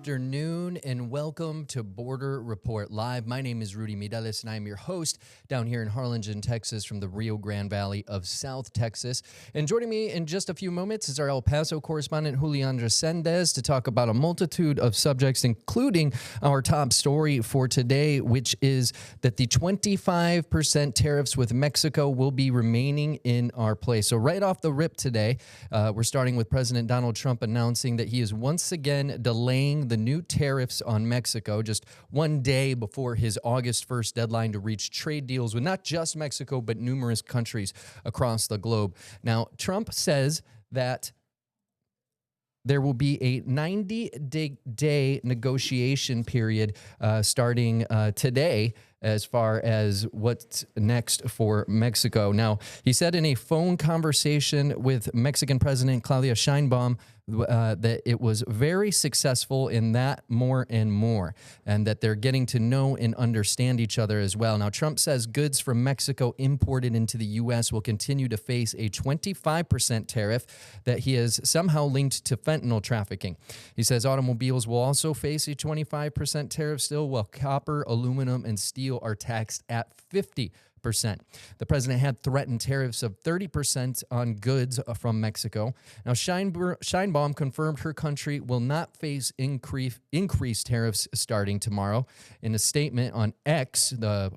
afternoon and welcome to Border Report Live. My name is Rudy Mireles and I am your host down here in Harlingen, Texas from the Rio Grande Valley of South Texas. And joining me in just a few moments is our El Paso correspondent Julian Resendez to talk about a multitude of subjects, including our top story for today, which is that the 25% tariffs with Mexico will be remaining in our place. So right off the rip today, we're starting with President Donald Trump announcing that he is once again delaying the new tariffs on Mexico just one day before his August 1st deadline to reach trade deals with not just Mexico, but numerous countries across the globe. Now, Trump says that there will be a 90-day negotiation period starting today as far as what's next for Mexico. Now, he said in a phone conversation with Mexican President Claudia Sheinbaum that it was very successful in that more and more, and that they're getting to know and understand each other as well. Now, Trump says goods from Mexico imported into the U.S. will continue to face a 25% tariff that he has somehow linked to fentanyl trafficking. He says automobiles will also face a 25% tariff still, while copper, aluminum, and steel are taxed at 50%. The president had threatened tariffs of 30% on goods from Mexico. Now, Sheinbaum confirmed her country will not face increased tariffs starting tomorrow. In a statement on X, the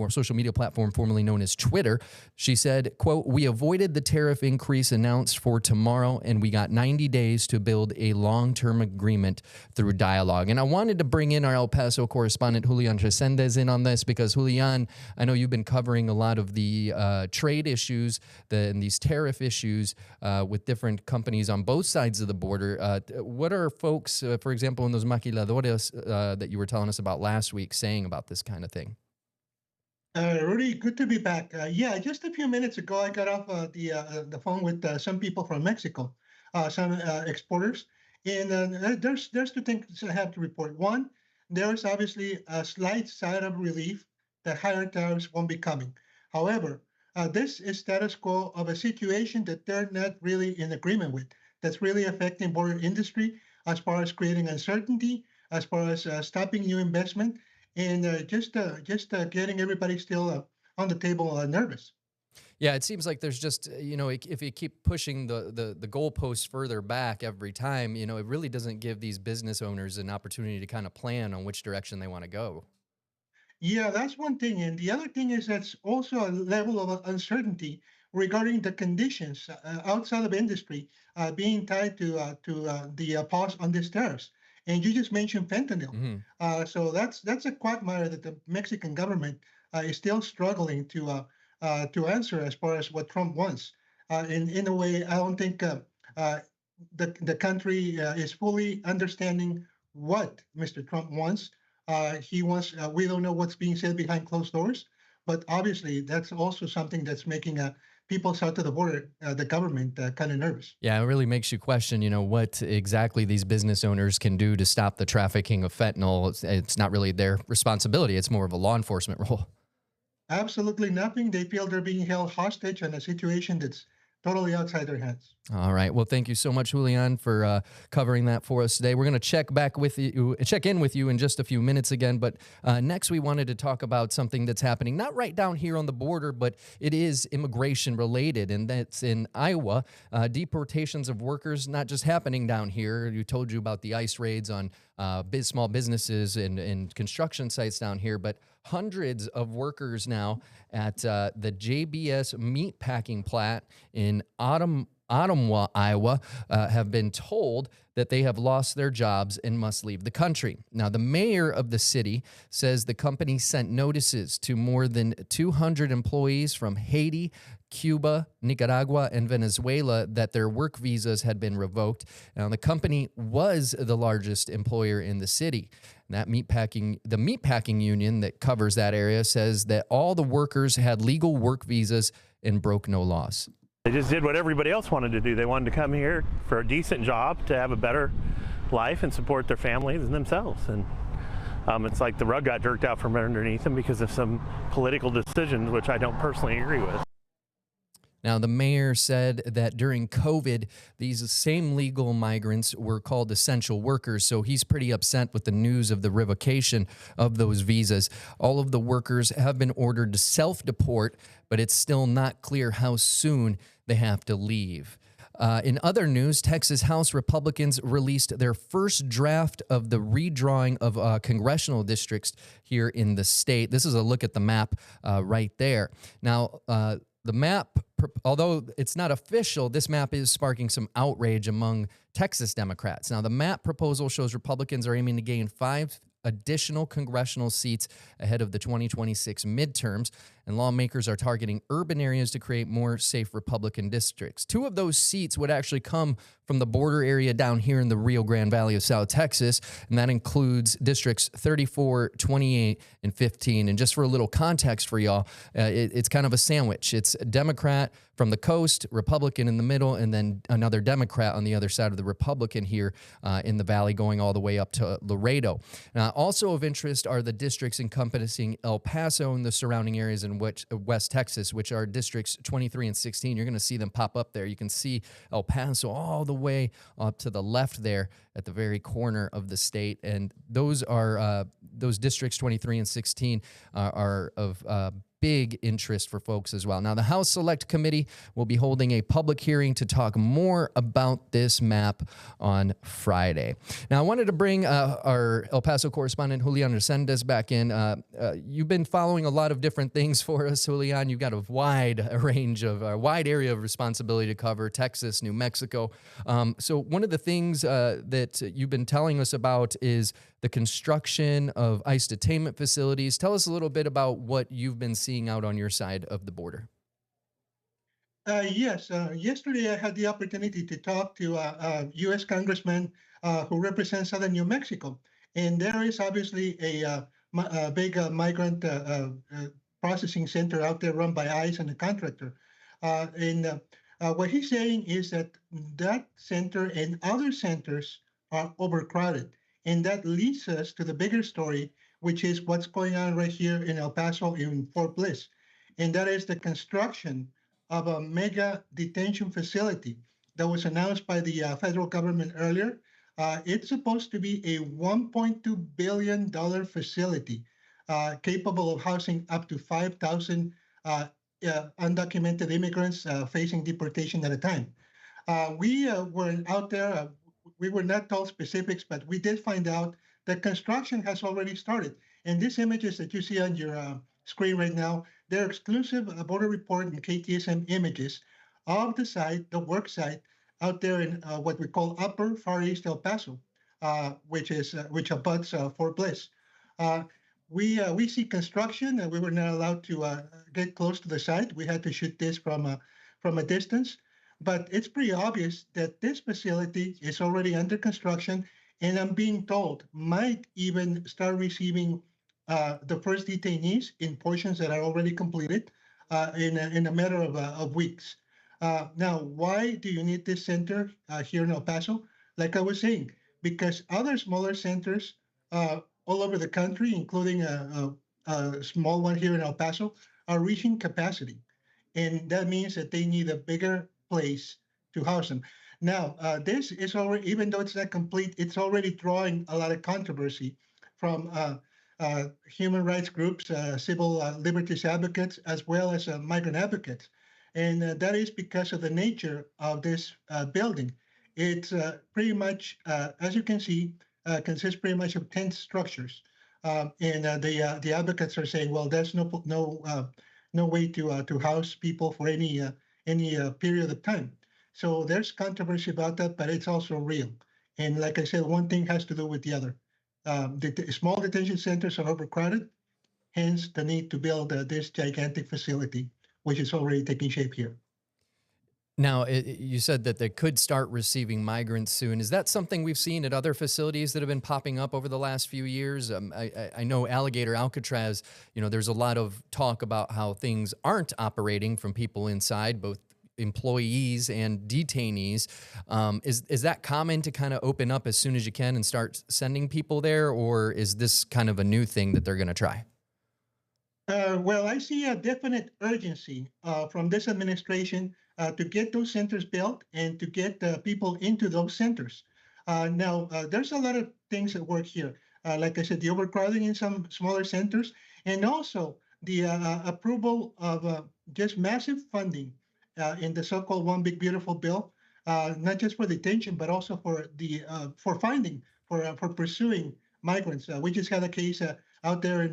social media platform formerly known as Twitter, she said, quote, "We avoided the tariff increase announced for tomorrow, and we got 90 days to build a long-term agreement through dialogue." And I wanted to bring in our El Paso correspondent, Julian Resendez, in on this because, Julian, I know you've been covering a lot of the trade issues and these tariff issues with different companies on both sides of the border. What are folks, for example, in those maquiladoras that you were telling us about last week saying about this kind of thing? Rudy, good to be back. Yeah, just a few minutes ago, I got off the phone with some people from Mexico, some exporters, and there's two things I have to report. One, there's obviously a slight sign of relief that higher tariffs won't be coming. However, this is status quo of a situation that they're not really in agreement with. That's really affecting border industry as far as creating uncertainty, as far as stopping new investment, and just getting everybody still on the table nervous. Yeah, it seems like there's just, if you keep pushing the goalposts further back every time, it really doesn't give these business owners an opportunity to kind of plan on which direction they want to go. Yeah, that's one thing. And the other thing is that's also a level of uncertainty regarding the conditions outside of industry being tied to the pause on these tariffs. And you just mentioned fentanyl. Mm-hmm. So that's a quagmire that the Mexican government is still struggling to answer as far as what Trump wants. In a way, I don't think the country is fully understanding what Mr. Trump wants. He wants, we don't know what's being said behind closed doors, but obviously that's also something that's making people south of the border, the government, kind of nervous. Yeah, it really makes you question, what exactly these business owners can do to stop the trafficking of fentanyl. It's not really their responsibility. It's more of a law enforcement role. Absolutely nothing. They feel they're being held hostage in a situation that's totally outside their hands. All right. Well, thank you so much, Julian, for covering that for us today. We're going to check in with you in just a few minutes again. But next, we wanted to talk about something that's happening not right down here on the border, but it is immigration related, and that's in Iowa. Deportations of workers not just happening down here. We told you about the ICE raids on small businesses and construction sites down here, but hundreds of workers now at the JBS meatpacking plant in Ottumwa, Iowa, have been told that they have lost their jobs and must leave the country. Now, the mayor of the city says the company sent notices to more than 200 employees from Haiti, Cuba, Nicaragua, and Venezuela that their work visas had been revoked. Now, the company was the largest employer in the city. The meatpacking union that covers that area says that all the workers had legal work visas and broke no laws. They just did what everybody else wanted to do. They wanted to come here for a decent job, to have a better life and support their families and themselves. And it's like the rug got jerked out from underneath them because of some political decisions, which I don't personally agree with. Now, the mayor said that during COVID, these same legal migrants were called essential workers. So he's pretty upset with the news of the revocation of those visas. All of the workers have been ordered to self-deport, but it's still not clear how soon they have to leave. In other news, Texas House Republicans released their first draft of the redrawing of congressional districts here in the state. This is a look at the map right there. Now, the map, although it's not official, this map is sparking some outrage among Texas Democrats. Now, the map proposal shows Republicans are aiming to gain 5 additional congressional seats ahead of the 2026 midterms, and lawmakers are targeting urban areas to create more safe Republican districts. 2 of those seats would actually come from the border area down here in the Rio Grande Valley of South Texas, and that includes districts 34, 28, and 15. And just for a little context for y'all, it's kind of a sandwich. It's a Democrat from the coast, Republican in the middle, and then another Democrat on the other side of the Republican here in the valley going all the way up to Laredo. Now, also of interest are the districts encompassing El Paso and the surrounding areas in West Texas, which are districts 23 and 16. You're going to see them pop up there. You can see El Paso all the way up to the left there at the very corner of the state. And those are those districts 23 and 16 are of big interest for folks as well. Now, the House Select Committee will be holding a public hearing to talk more about this map on Friday. Now, I wanted to bring our El Paso correspondent, Julian Resendez, back in. You've been following a lot of different things for us, Julian. You've got a wide area of responsibility to cover: Texas, New Mexico. So one of the things that you've been telling us about is the construction of ICE detainment facilities. Tell us a little bit about what you've been seeing out on your side of the border. Yes, yesterday I had the opportunity to talk to a U.S. congressman who represents southern New Mexico. And there is obviously a big migrant processing center out there run by ICE and a contractor. And what he's saying is that that center and other centers are overcrowded. And that leads us to the bigger story, which is what's going on right here in El Paso, in Fort Bliss. And that is the construction of a mega detention facility that was announced by the federal government earlier. It's supposed to be a $1.2 billion facility capable of housing up to 5,000 undocumented immigrants facing deportation at a time. We were out there. We were not told specifics, but we did find out that construction has already started. And these images that you see on your screen right now, they're exclusive Border Report and KTSM images of the site, the work site, out there in what we call Upper Far East El Paso, which abuts Fort Bliss. We see construction, and we were not allowed to get close to the site. We had to shoot this from a distance. But it's pretty obvious that this facility is already under construction, and I'm being told might even start receiving the first detainees in portions that are already completed in a matter of weeks. Now, why do you need this center here in El Paso? Like I was saying, because other smaller centers all over the country, including a small one here in El Paso, are reaching capacity. And that means that they need a bigger place to house them. Now, this is already, even though it's not complete, it's already drawing a lot of controversy from human rights groups, civil liberties advocates, as well as migrant advocates. And that is because of the nature of this building. It's pretty much, as you can see, consists pretty much of tent structures. And the advocates are saying, well, there's no way to house people for any period of time. So there's controversy about that, but it's also real. And like I said, one thing has to do with the other. The small detention centers are overcrowded, hence the need to build this gigantic facility, which is already taking shape here. Now, you said that they could start receiving migrants soon. Is that something we've seen at other facilities that have been popping up over the last few years? I know Alligator Alcatraz, there's a lot of talk about how things aren't operating from people inside, both employees and detainees. Is that common to kind of open up as soon as you can and start sending people there, or is this kind of a new thing that they're going to try? Well, I see a definite urgency from this administration to get those centers built and to get people into those centers. Now, there's a lot of things that work here. Like I said, the overcrowding in some smaller centers, and also the approval of just massive funding in the so-called One Big Beautiful Bill, not just for detention, but also for the for finding, for pursuing migrants. We just had a case out there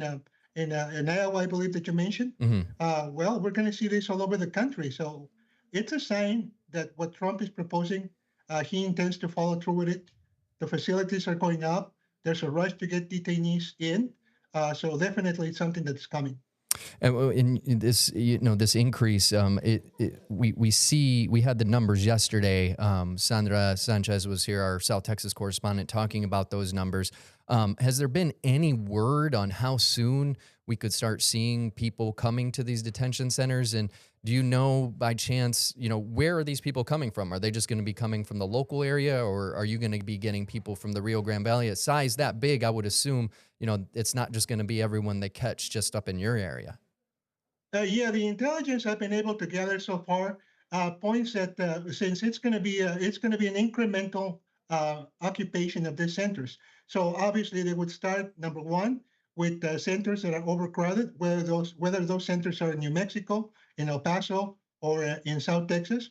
in Iowa, I believe that you mentioned. Hmm. Well, we're going to see this all over the country. So it's a sign that what Trump is proposing, he intends to follow through with it. The facilities are going up. There's a rush to get detainees in. So definitely it's something that's coming. And in this, this increase, we had the numbers yesterday. Sandra Sanchez was here, our South Texas correspondent, talking about those numbers. Has there been any word on how soon we could start seeing people coming to these detention centers? And do you know by chance, where are these people coming from? Are they just going to be coming from the local area, or are you going to be getting people from the Rio Grande Valley? At size that big, I would assume, it's not just going to be everyone they catch just up in your area. Yeah, the intelligence I've been able to gather so far points that since it's going to be an incremental occupation of these centers. So obviously they would start number one with centers that are overcrowded, whether those centers are in New Mexico, in El Paso, or in South Texas,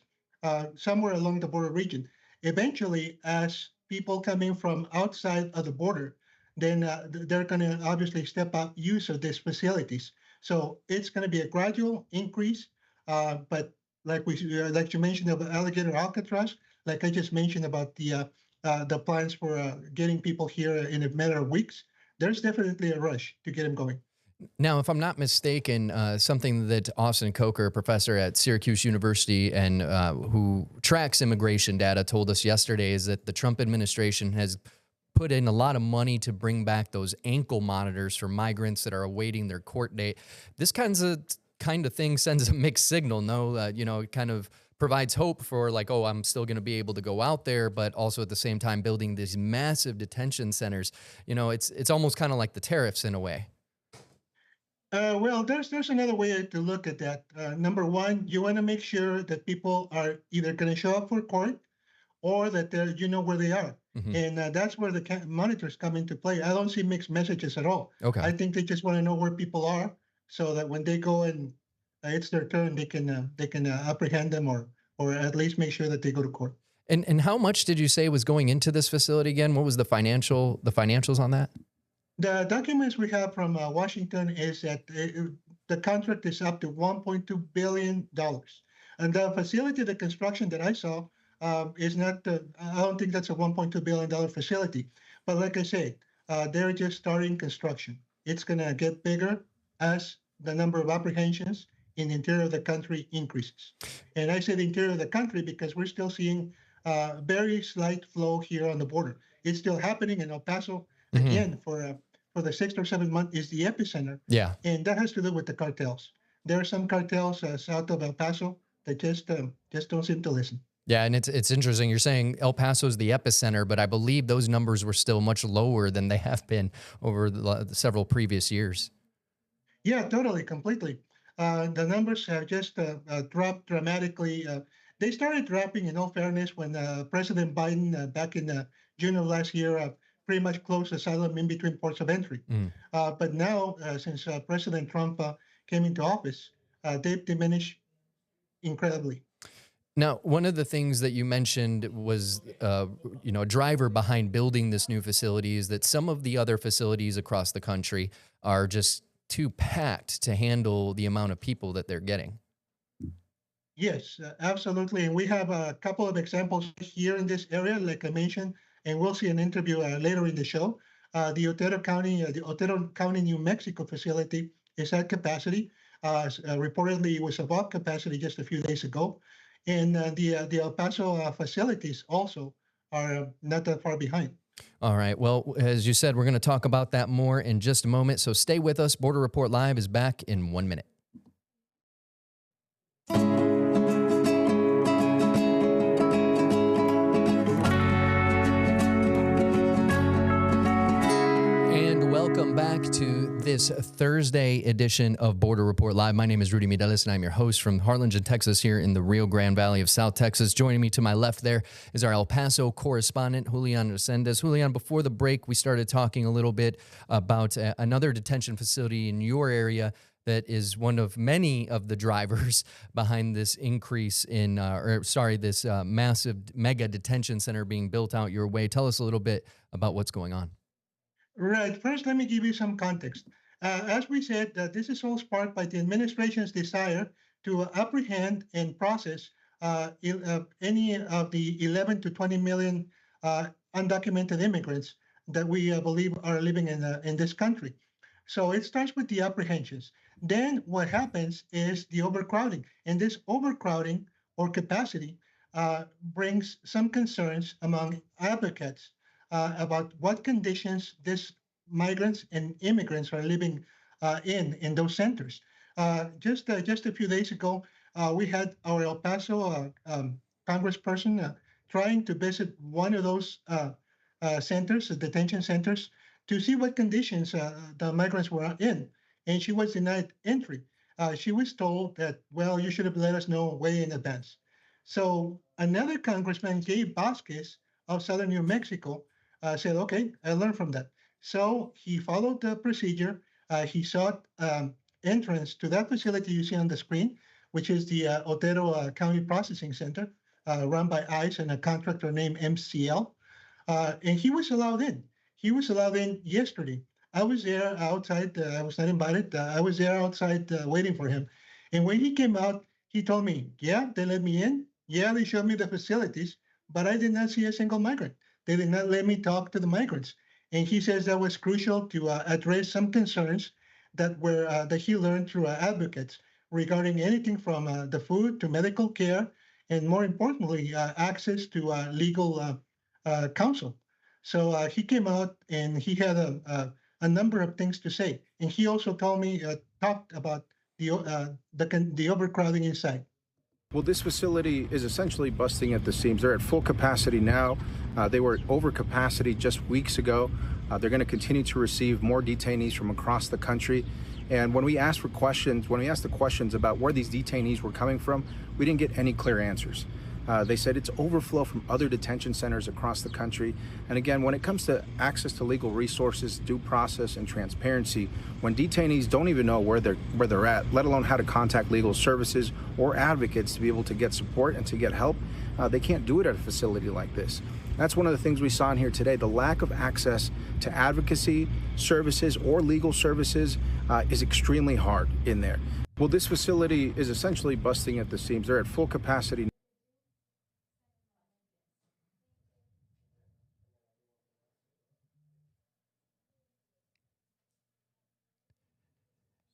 somewhere along the border region. Eventually, as people coming from outside of the border, then they're going to obviously step up use of these facilities. So it's going to be a gradual increase, but like you mentioned about Alligator Alcatraz, like I just mentioned about the plans for getting people here in a matter of weeks, there's definitely a rush to get them going. Now, if I'm not mistaken, something that Austin Coker, a professor at Syracuse University and who tracks immigration data, told us yesterday is that the Trump administration has put in a lot of money to bring back those ankle monitors for migrants that are awaiting their court date. This kind of thing sends a mixed signal. No, it kind of provides hope for like, oh, I'm still going to be able to go out there, but also at the same time building these massive detention centers. It's almost kind of like the tariffs in a way. Well, there's another way to look at that. Number one, you want to make sure that people are either going to show up for court or that you know where they are. Mm-hmm. And that's where the monitors come into play. I don't see mixed messages at all. Okay. I think they just want to know where people are so that when they go and it's their turn, they can apprehend them or at least make sure that they go to court. And how much did you say was going into this facility again? What was the financials on that? The documents we have from Washington is that the contract is up to $1.2 billion. And the facility, the construction that I saw, is not, I don't think that's a $1.2 billion facility. But like I said, they're just starting construction. It's going to get bigger as the number of apprehensions in the interior of the country increases. And I say the interior of the country because we're still seeing very slight flow here on the border. It's still happening in El Paso. Mm-hmm. Again, for the 6 or 7 months is the epicenter. Yeah. And that has to do with the cartels. There are some cartels south of El Paso that just don't seem to listen. Yeah, and it's interesting. You're saying El Paso is the epicenter, but I believe those numbers were still much lower than they have been over the several previous years. Yeah, totally, completely. The numbers have just dropped dramatically. They started dropping, in all fairness, when President Biden, back in June of last year, pretty much closed asylum in between ports of entry. Mm. But now, since President Trump came into office, they've diminished incredibly. Now, one of the things that you mentioned was, a driver behind building this new facility is that some of the other facilities across the country are just too packed to handle the amount of people that they're getting. Yes, absolutely. And we have a couple of examples here in this area, like I mentioned, and we'll see an interview later in the show. The Otero County, New Mexico facility is at capacity. Reportedly, it was above capacity just a few days ago. And the El Paso facilities also are not that far behind. All right. Well, as you said, we're going to talk about that more in just a moment. So stay with us. Border Report Live is back in 1 minute. Welcome back to this Thursday edition of Border Report Live. My name is Rudy Mideles, and I'm your host from Harlingen, Texas, here in the Rio Grande Valley of South Texas. Joining me to my left there is our El Paso correspondent, Julian Resendez. Julian, before the break, we started talking a little bit about another detention facility in your area that is one of many of the drivers behind this increase in, this massive mega detention center being built out your way. Tell us a little bit about what's going on. Right. First, let me give you some context. As we said, this is all sparked by the administration's desire to apprehend and process any of the 11 to 20 million undocumented immigrants that we believe are living in this country. So it starts with the apprehensions. Then what happens is the overcrowding. And this overcrowding or capacity brings some concerns among advocates about what conditions these migrants and immigrants are living in those centers. Just a few days ago, we had our El Paso congressperson trying to visit one of those centers, the detention centers, to see what conditions the migrants were in, and she was denied entry. She was told that, well, you should have let us know way in advance. So another congressman, Gabe Vasquez of Southern New Mexico, said, okay, I learned from that. So he followed the procedure. He sought entrance to that facility you see on the screen, which is the Otero County Processing Center, run by ICE and a contractor named MCL. And he was allowed in. He was allowed in yesterday. I was there outside. I was not invited. I was there outside waiting for him. And when he came out, he told me, yeah, they let me in. Yeah, they showed me the facilities, but I did not see a single migrant. They did not let me talk to the migrants. And he says that was crucial to address some concerns that he learned through advocates regarding anything from the food to medical care, and more importantly, access to legal counsel. So he came out and he had a number of things to say. And he also talked about the overcrowding inside. Well, this facility is essentially busting at the seams. They're at full capacity now. They were at over capacity just weeks ago. They're going to continue to receive more detainees from across the country. And when we asked the questions about where these detainees were coming from, we didn't get any clear answers. They said it's overflow from other detention centers across the country. And again, when it comes to access to legal resources, due process, and transparency, when detainees don't even know where they're at, let alone how to contact legal services or advocates to be able to get support and to get help, they can't do it at a facility like this. That's one of the things we saw in here today. The lack of access to advocacy services or legal services is extremely hard in there. Well, this facility is essentially busting at the seams. They're at full capacity.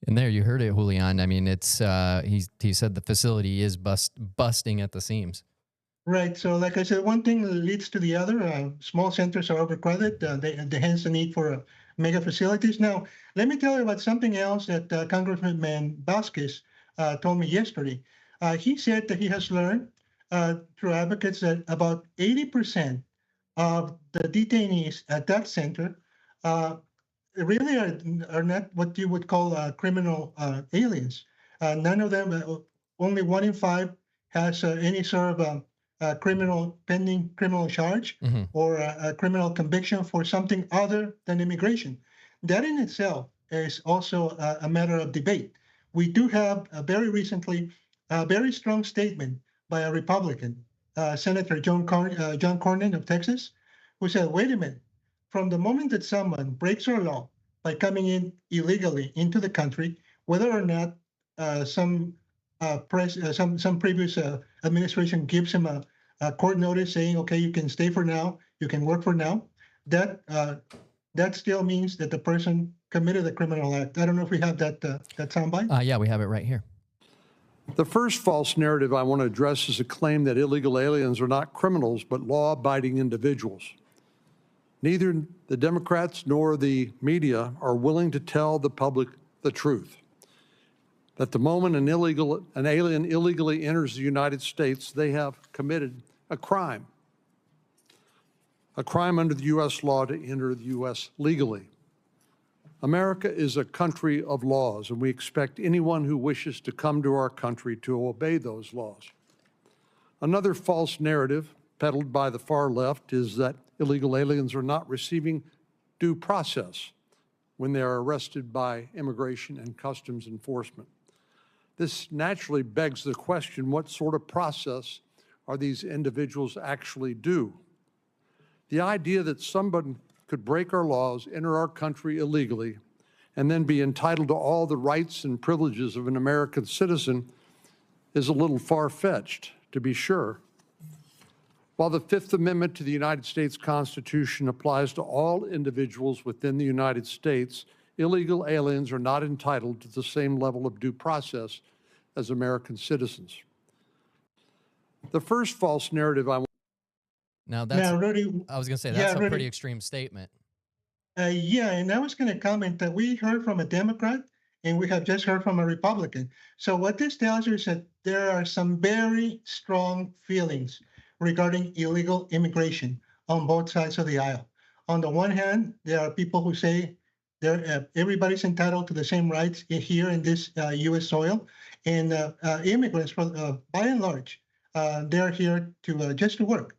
And there you heard it, Julian. I mean, it's he said the facility is busting at the seams. Right. So like I said, one thing leads to the other. Small centers are overcrowded. Hence the need for mega facilities. Now, let me tell you about something else that Congressman Vasquez told me yesterday. He said that he has learned through advocates that about 80% of the detainees at that center really are not what you would call criminal aliens. None of them, only 1 in 5 has any sort of pending criminal charge or a criminal conviction for something other than immigration. That in itself is also a matter of debate. We do have very recently a very strong statement by a Republican, Senator John Cornyn of Texas, who said, wait a minute, from the moment that someone breaks our law by coming in illegally into the country, whether or not some previous administration gives him a court notice saying, okay, you can stay for now, you can work for now, that still means that the person committed a criminal act. I don't know if we have that soundbite. Yeah, we have it right here. The first false narrative I want to address is a claim that illegal aliens are not criminals, but law-abiding individuals. Neither the Democrats nor the media are willing to tell the public the truth. That the moment an alien illegally enters the United States, they have committed a crime under the U.S. law to enter the U.S. legally. America is a country of laws, and we expect anyone who wishes to come to our country to obey those laws. Another false narrative peddled by the far left is that illegal aliens are not receiving due process when they are arrested by Immigration and Customs Enforcement. This naturally begs the question, what sort of process are these individuals actually due? The idea that someone could break our laws, enter our country illegally, and then be entitled to all the rights and privileges of an American citizen is a little far-fetched, to be sure. While the Fifth Amendment to the United States Constitution applies to all individuals within the United States, illegal aliens are not entitled to the same level of due process as American citizens. The first false narrative I Now that's, Now, Rudy, I was going to say, yeah, that's a Rudy, pretty extreme statement. yeah, and I was going to comment that we heard from a Democrat and we have just heard from a Republican. So what this tells you is that there are some very strong feelings regarding illegal immigration on both sides of the aisle. On the one hand, there are people who say everybody's entitled to the same rights here in this U.S. soil, and immigrants, by and large, they're here to just to work.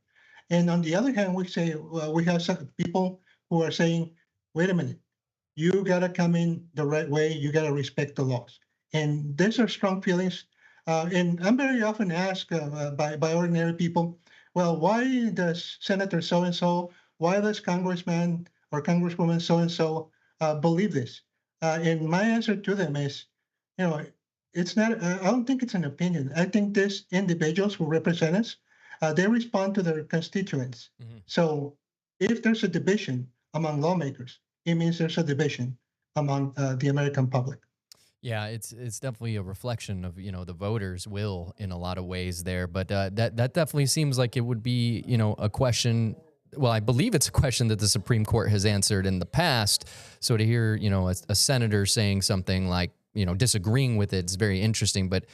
And on the other hand, we say we have some people who are saying, wait a minute, you got to come in the right way. You got to respect the laws. And these are strong feelings. And I'm very often asked by ordinary people, well, why does Senator so-and-so, why does Congressman or Congresswoman so-and-so believe this? And my answer to them is, it's not, I don't think it's an opinion. I think these individuals who represent us, they respond to their constituents. Mm-hmm. So if there's a division among lawmakers, it means there's a division among the American public. Yeah, it's definitely a reflection of, the voters' will in a lot of ways there. But that definitely seems like it would be, a question. Well, I believe it's a question that the Supreme Court has answered in the past. So to hear, a senator saying something like, disagreeing with it's very interesting, but,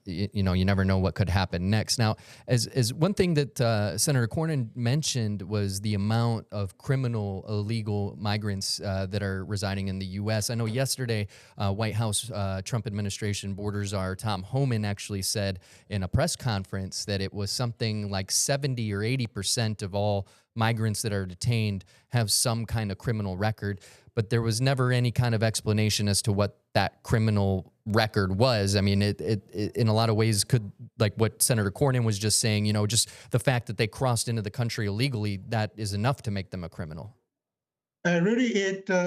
you never know what could happen next. Now, as one thing that Senator Cornyn mentioned was the amount of criminal illegal migrants that are residing in the U.S. I know yesterday, White House Trump administration border czar Tom Homan actually said in a press conference that it was something like 70 or 80% of all migrants that are detained have some kind of criminal record, but there was never any kind of explanation as to what that criminal record was. I mean, it in a lot of ways could, like what Senator Cornyn was just saying, just the fact that they crossed into the country illegally, that is enough to make them a criminal. Really,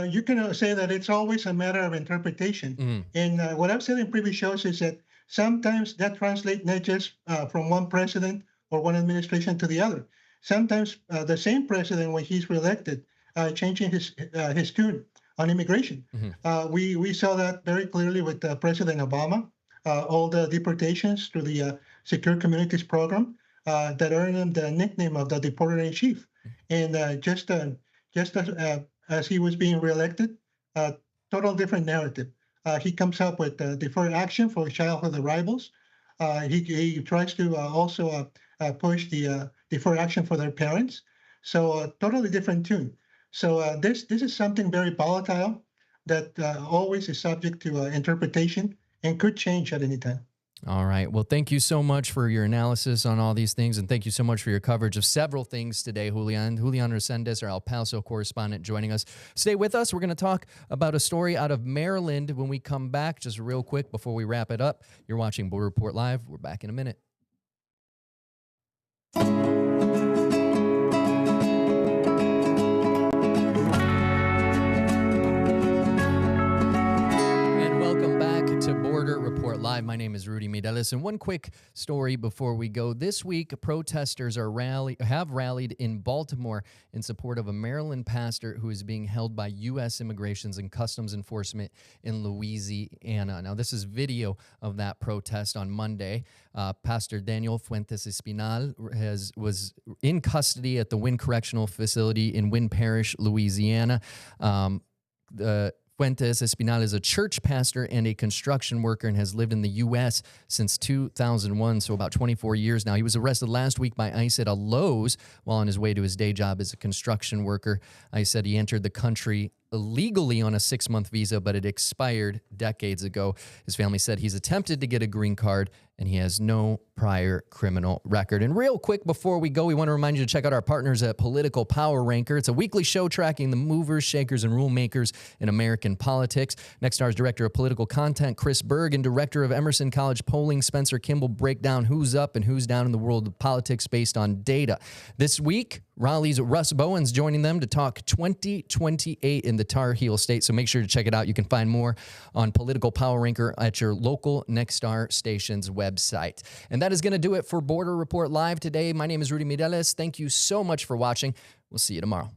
you can say that it's always a matter of interpretation. Mm-hmm. And what I've said in previous shows is that sometimes that translates not just from one president or one administration to the other. Sometimes the same president, when he's reelected, changing his tune on immigration. Mm-hmm. We saw that very clearly with President Obama, all the deportations through the Secure Communities program that earned him the nickname of the deporter in chief. And just as he was being reelected, total different narrative. He comes up with deferred action for childhood arrivals. He tries to also push the deferred action for their parents. So a totally different tune. So this is something very volatile that always is subject to interpretation and could change at any time. All right. Well, thank you so much for your analysis on all these things, and thank you so much for your coverage of several things today, Julian. Julian Resendez, our El Paso correspondent, joining us. Stay with us. We're going to talk about a story out of Maryland when we come back. Just real quick before we wrap it up. You're watching Border Report Live. We're back in a minute. Report Live. My name is Rudy Mireles, and one quick story before we go. This week, protesters have rallied in Baltimore in support of a Maryland pastor who is being held by U.S. Immigrations and Customs Enforcement in Louisiana. Now, this is video of that protest on Monday. Pastor Daniel Fuentes Espinal was in custody at the Wynn Correctional Facility in Wynn Parish, Louisiana. Fuentes Espinal is a church pastor and a construction worker and has lived in the U.S. since 2001, so about 24 years now. He was arrested last week by ICE at a Lowe's while on his way to his day job as a construction worker. ICE said he entered the country illegally on a 6-month visa, but it expired decades ago. His family said he's attempted to get a green card and he has no prior criminal record. And real quick before we go, we want to remind you to check out our partners at Political Power Ranker. It's a weekly show tracking the movers, shakers, and rule makers in American politics. Nextstar's Director of Political Content, Chris Berg, and Director of Emerson College Polling, Spencer Kimball, break down who's up and who's down in the world of politics based on data. This week, Raleigh's Russ Bowen's joining them to talk 2028 in the Tar Heel State. So make sure to check it out. You can find more on Political Power Ranker at your local Nextstar station's website. And that is going to do it for Border Report Live today. My name is Rudy Mireles. Thank you so much for watching. We'll see you tomorrow.